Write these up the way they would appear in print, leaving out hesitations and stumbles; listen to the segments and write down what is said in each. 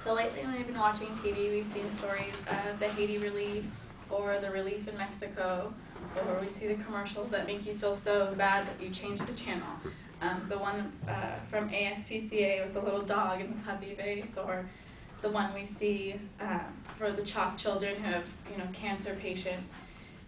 So lately when we've been watching TV, we've seen stories of the Haiti relief or the relief in Mexico, or we see the commercials that make you feel so bad that you change the channel. The one from ASPCA with the little dog and the puppy face, or the one we see for the CHOP children who have, cancer patients.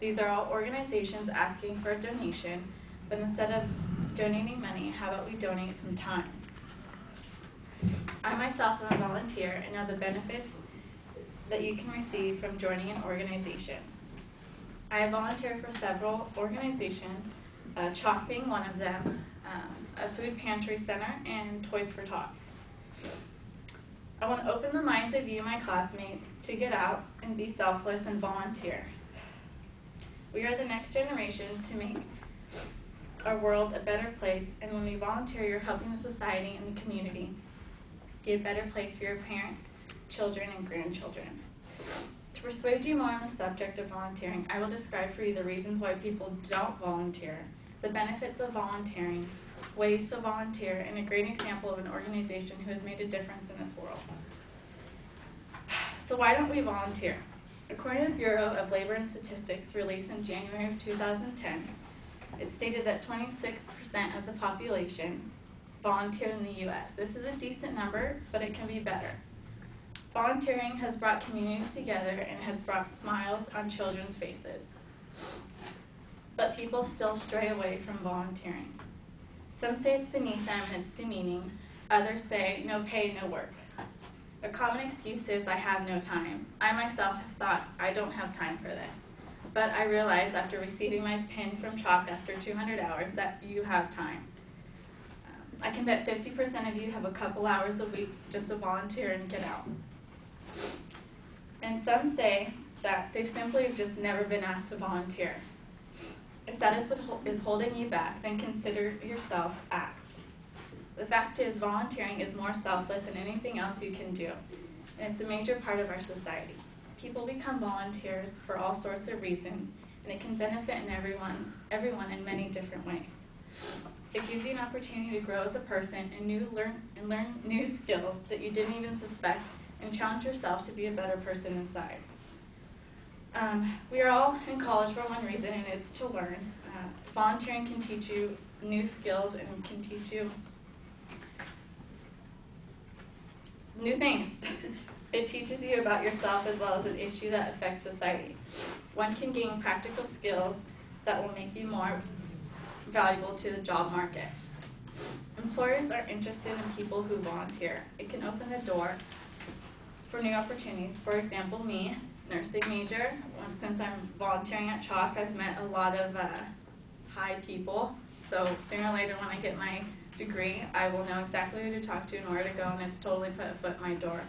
These are all organizations asking for a donation, but instead of donating money, how about we donate some time? I myself am a volunteer and know the benefits that you can receive from joining an organization. I have volunteered for several organizations, CHOP being one of them, a food pantry center, and Toys for Tots. I want to open the minds of you, my classmates, to get out and be selfless and volunteer. We are the next generation to make our world a better place, and when we volunteer, you're helping the society and the community be a better place for your parents, children, and grandchildren. To persuade you more on the subject of volunteering, I will describe for you the reasons why people don't volunteer, the benefits of volunteering, ways to volunteer, and a great example of an organization who has made a difference in this world. So why don't we volunteer? According to the Bureau of Labor and Statistics released in January of 2010, it stated that 26% of the population volunteered in the U.S. This is a decent number, but it can be better. Volunteering has brought communities together and has brought smiles on children's faces. But people still stray away from volunteering. Some say it's beneath them and it's demeaning. Others say, no pay, no work. A common excuse is, I have no time. I myself have thought, I don't have time for this. But I realized after receiving my pin from CHOP after 200 hours that you have time. I can bet 50% of you have a couple hours a week just to volunteer and get out. And some say that they simply have just never been asked to volunteer. If that is what is holding you back, then consider yourself asked. The fact is, volunteering is more selfless than anything else you can do, and it's a major part of our society. People become volunteers for all sorts of reasons, and it can benefit everyone in many different ways. It gives you an opportunity to grow as a person and learn new skills that you didn't even suspect, and challenge yourself to be a better person inside. We are all in college for one reason, and it's to learn. Volunteering can teach you new skills and can teach you new things. It teaches you about yourself as well as an issue that affects society. One can gain practical skills that will make you more valuable to the job market. Employers are interested in people who volunteer. It can open the door for new opportunities. For example, me, nursing major, since I'm volunteering at CHOP, I've met a lot of high people. So sooner or later when I get my degree, I will know exactly who to talk to and where to go, and it's totally put a foot in my door.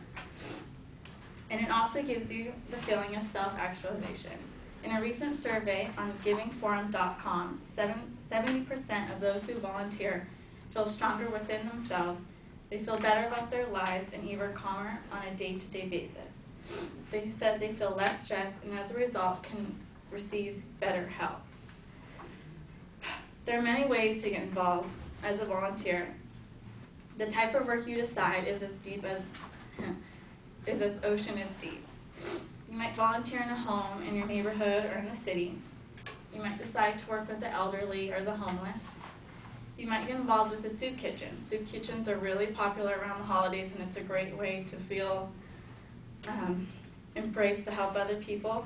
And it also gives you the feeling of self-actualization. In a recent survey on givingforum.com, 70% of those who volunteer feel stronger within themselves, they feel better about their lives, and even calmer on a day-to-day basis. They said they feel less stressed and as a result can receive better health. There are many ways to get involved as a volunteer. The type of work you decide is as deep as this ocean is deep. You might volunteer in a home in your neighborhood or in the city. You might decide to work with the elderly or the homeless. You might get involved with a soup kitchen. Soup kitchens are really popular around the holidays, and it's a great way to feel embraced to help other people.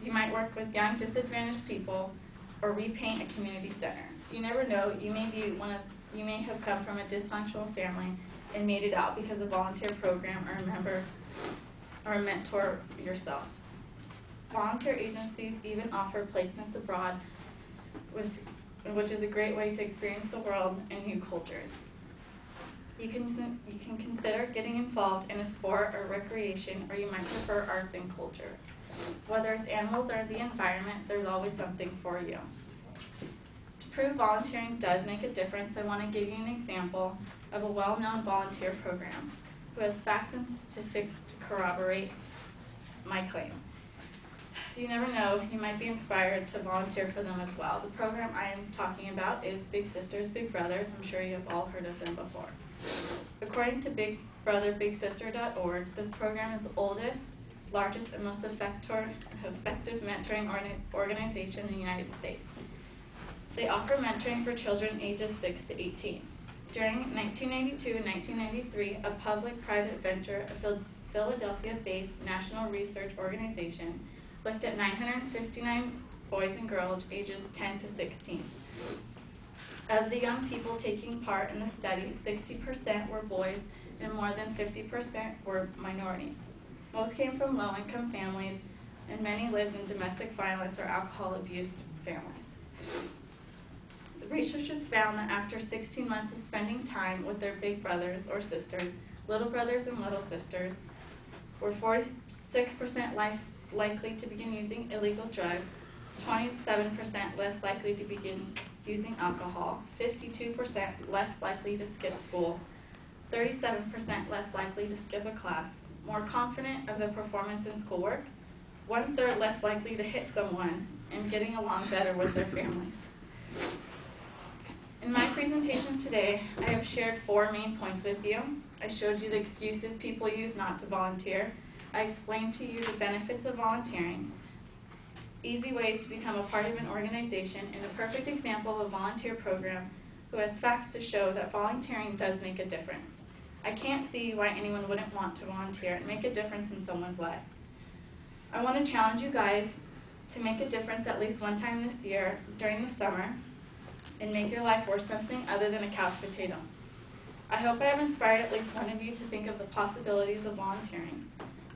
You might work with young disadvantaged people or repaint a community center. You never know, you may have come from a dysfunctional family and made it out because of a volunteer program or a mentor yourself. Volunteer agencies even offer placements abroad, which is a great way to experience the world and new cultures. You can consider getting involved in a sport or recreation, or you might prefer arts and culture. Whether it's animals or the environment, there's always something for you. To prove volunteering does make a difference, I want to give you an example of a well-known volunteer program who has facts and statistics to corroborate my claim. you never know, you might be inspired to volunteer for them as well. The program I am talking about is Big Sisters, Big Brothers. I'm sure you have all heard of them before. According to BigBrotherBigSister.org, this program is the oldest, largest, and most effective mentoring organization in the United States. They offer mentoring for children ages 6 to 18. During 1992 and 1993, a public-private venture, a Philadelphia-based national research organization, looked at 959 boys and girls ages 10 to 16. Of the young people taking part in the study, 60% were boys and more than 50% were minorities. Most came from low-income families, and many lived in domestic violence or alcohol abuse families. The researchers found that after 16 months of spending time with their big brothers or sisters, little brothers and little sisters were 46% likely to begin using illegal drugs, 27% less likely to begin using alcohol, 52% less likely to skip school, 37% less likely to skip a class, more confident of their performance in schoolwork, 1/3 less likely to hit someone, and getting along better with their families. In my presentation today, I have shared 4 main points with you. I showed you the excuses people use not to volunteer. I explained to you the benefits of volunteering, easy ways to become a part of an organization, and a perfect example of a volunteer program who has facts to show that volunteering does make a difference. I can't see why anyone wouldn't want to volunteer and make a difference in someone's life. I want to challenge you guys to make a difference at least one time this year during the summer and make your life worth something other than a couch potato. I hope I have inspired at least one of you to think of the possibilities of volunteering.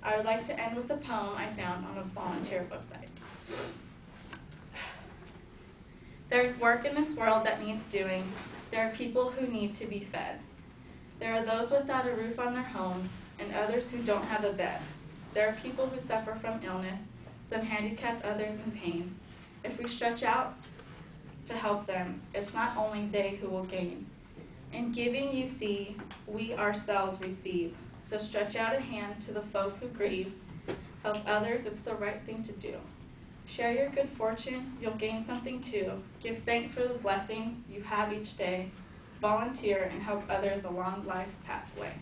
I would like to end with a poem I found on a volunteer website. There's work in this world that needs doing. There are people who need to be fed. There are those without a roof on their homes and others who don't have a bed. There are people who suffer from illness, some handicapped, others in pain. If we stretch out to help them, it's not only they who will gain. In giving, you see, we ourselves receive. So stretch out a hand to the folk who grieve. Help others, it's the right thing to do. Share your good fortune, you'll gain something too. Give thanks for the blessings you have each day. Volunteer and help others along life's pathway.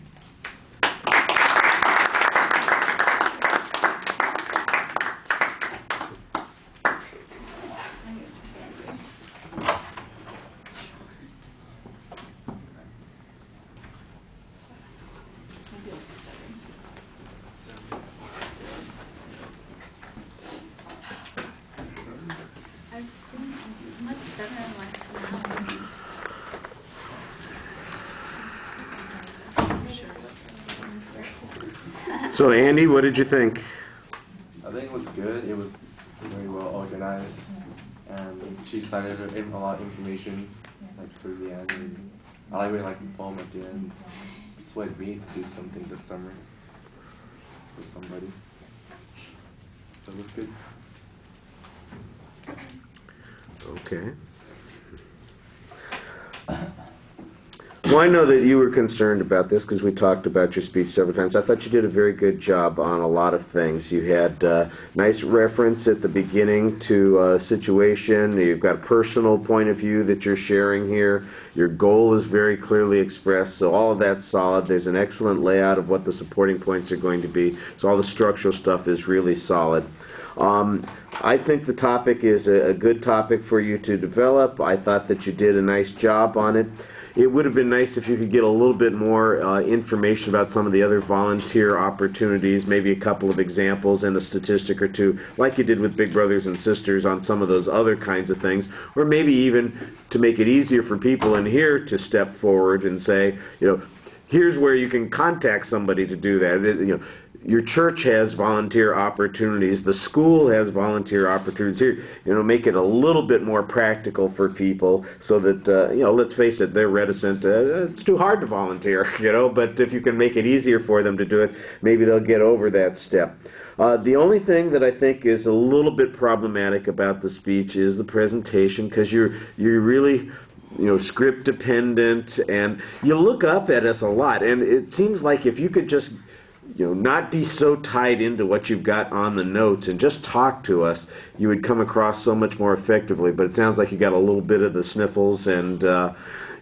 So Andy, what did you think? I think it was good. It was very well organized, and she cited a lot of information like for the end. And I really like the poem at the end. Persuade me to do something this summer for somebody. So it was good. Okay. Well, I know that you were concerned about this because we talked about your speech several times. I thought you did a very good job on a lot of things. You had nice reference at the beginning to a situation. You've got a personal point of view that you're sharing here. Your goal is very clearly expressed, so all of that's solid. There's an excellent layout of what the supporting points are going to be, so all the structural stuff is really solid. I think the topic is a good topic for you to develop. I thought that you did a nice job on it. It would have been nice if you could get a little bit more information about some of the other volunteer opportunities, maybe a couple of examples and a statistic or two, like you did with Big Brothers and Sisters on some of those other kinds of things, or maybe even to make it easier for people in here to step forward and say, you know, here's where you can contact somebody to do that. You know, your church has volunteer opportunities. The school has volunteer opportunities. Here, you know, make it a little bit more practical for people so that, you know, let's face it, they're reticent. It's too hard to volunteer, you know, but if you can make it easier for them to do it, maybe they'll get over that step. The only thing that I think is a little bit problematic about the speech is the presentation, because you're really, you know, script dependent, and you look up at us a lot, and it seems like if you could just not be so tied into what you've got on the notes and just talk to us, you would come across so much more effectively. But it sounds like you got a little bit of the sniffles and,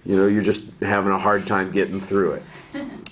you're just having a hard time getting through it.